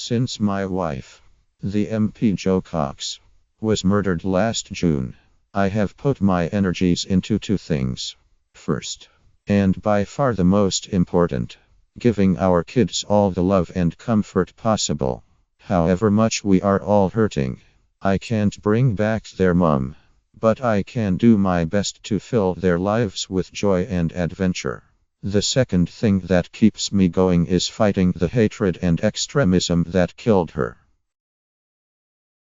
Since my wife, the MP Jo Cox, was murdered last June, I have put my energies into two things. First, and by far the most important, giving our kids all the love and comfort possible. However much we are all hurting, I can't bring back their mom, but I can do my best to fill their lives with joy and adventure. The second thing that keeps me going is fighting the hatred and extremism that killed her.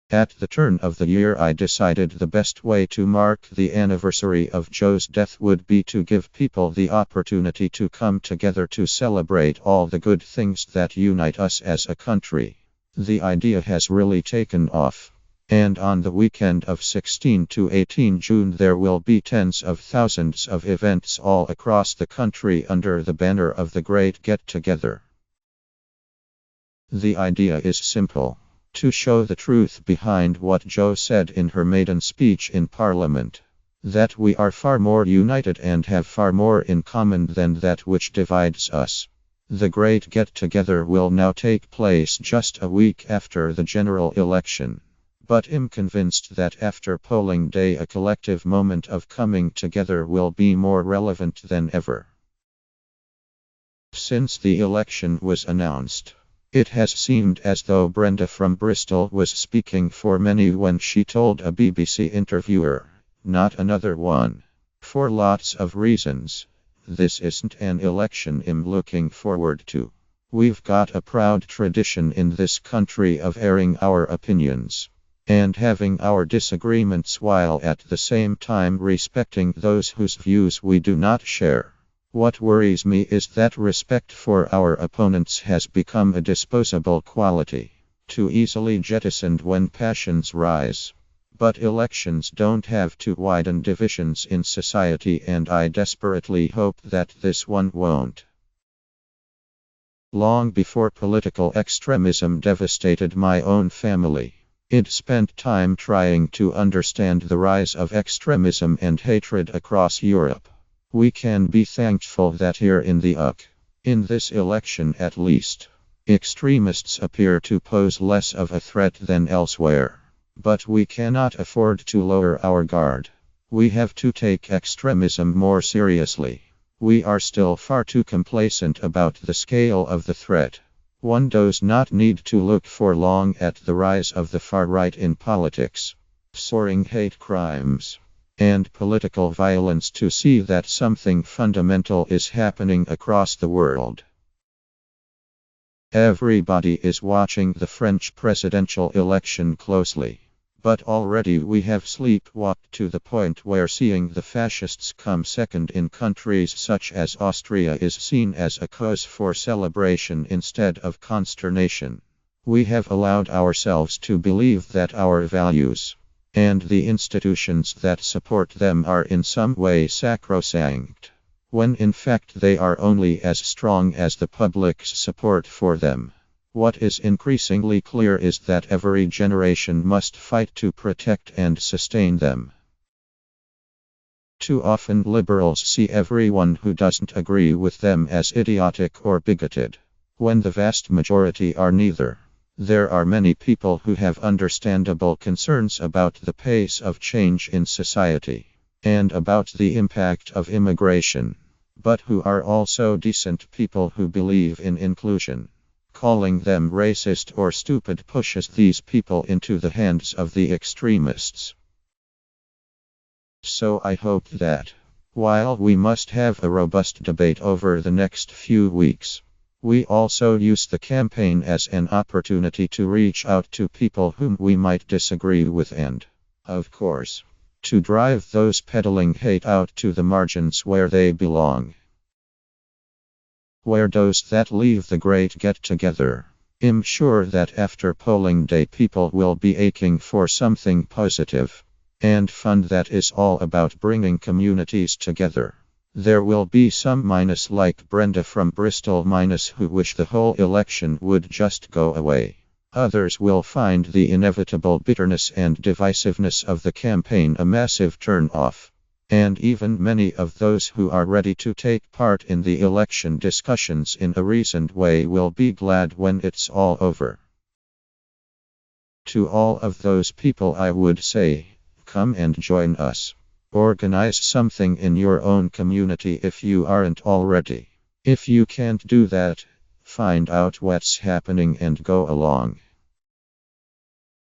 At the turn of the year, I decided the best way to mark the anniversary of Jo's death would be to give people the opportunity to come together to celebrate all the good things that unite us as a country. The idea has really taken off. And on the weekend of 16 to 18 June there will be tens of thousands of events all across the country under the banner of the Great Get Together. The idea is simple: to show the truth behind what Jo said in her maiden speech in Parliament. That we are far more united and have far more in common than that which divides us. The Great Get Together will now take place just a week after the general election. But I'm convinced that after polling day a collective moment of coming together will be more relevant than ever. Since the election was announced, it has seemed as though Brenda from Bristol was speaking for many when she told a BBC interviewer, "Not another one." For lots of reasons, this isn't an election I'm looking forward to. We've got a proud tradition in this country of airing our opinions and having our disagreements while at the same time respecting those whose views we do not share. What worries me is that respect for our opponents has become a disposable quality, too easily jettisoned when passions rise. But elections don't have to widen divisions in society, and I desperately hope that this one won't. Long before political extremism devastated my own family, I'd spent time trying to understand the rise of extremism and hatred across Europe. We can be thankful that here in the UK, in this election at least, extremists appear to pose less of a threat than elsewhere. But we cannot afford to lower our guard. We have to take extremism more seriously. We are still far too complacent about the scale of the threat. One does not need to look for long at the rise of the far right in politics, soaring hate crimes, and political violence to see that something fundamental is happening across the world. Everybody is watching the French presidential election closely. But already we have sleepwalked to the point where seeing the fascists come second in countries such as Austria is seen as a cause for celebration instead of consternation. We have allowed ourselves to believe that our values and the institutions that support them are in some way sacrosanct, when in fact they are only as strong as the public's support for them. What is increasingly clear is that every generation must fight to protect and sustain them. Too often liberals see everyone who doesn't agree with them as idiotic or bigoted, when the vast majority are neither. There are many people who have understandable concerns about the pace of change in society, and about the impact of immigration, but who are also decent people who believe in inclusion. Calling them racist or stupid pushes these people into the hands of the extremists. So I hope that, while we must have a robust debate over the next few weeks, we also use the campaign as an opportunity to reach out to people whom we might disagree with and, of course, to drive those peddling hate out to the margins where they belong. Where does that leave the Great Get Together? I'm sure that after polling day people will be aching for something positive and fun that is all about bringing communities together. There will be some minus like Brenda from Bristol minus who wish the whole election would just go away. Others will find the inevitable bitterness and divisiveness of the campaign a massive turn-off. And even many of those who are ready to take part in the election discussions in a reasoned way will be glad when it's all over. To all of those people, I would say, come and join us. Organize something in your own community if you aren't already. If you can't do that, find out what's happening and go along.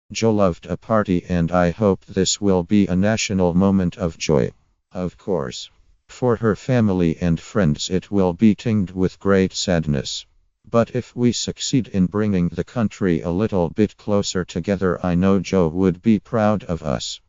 Jo loved a party, and I hope this will be a national moment of joy. Of course. For her family and friends, it will be tinged with great sadness. But if we succeed in bringing the country a little bit closer together, I know Jo would be proud of us.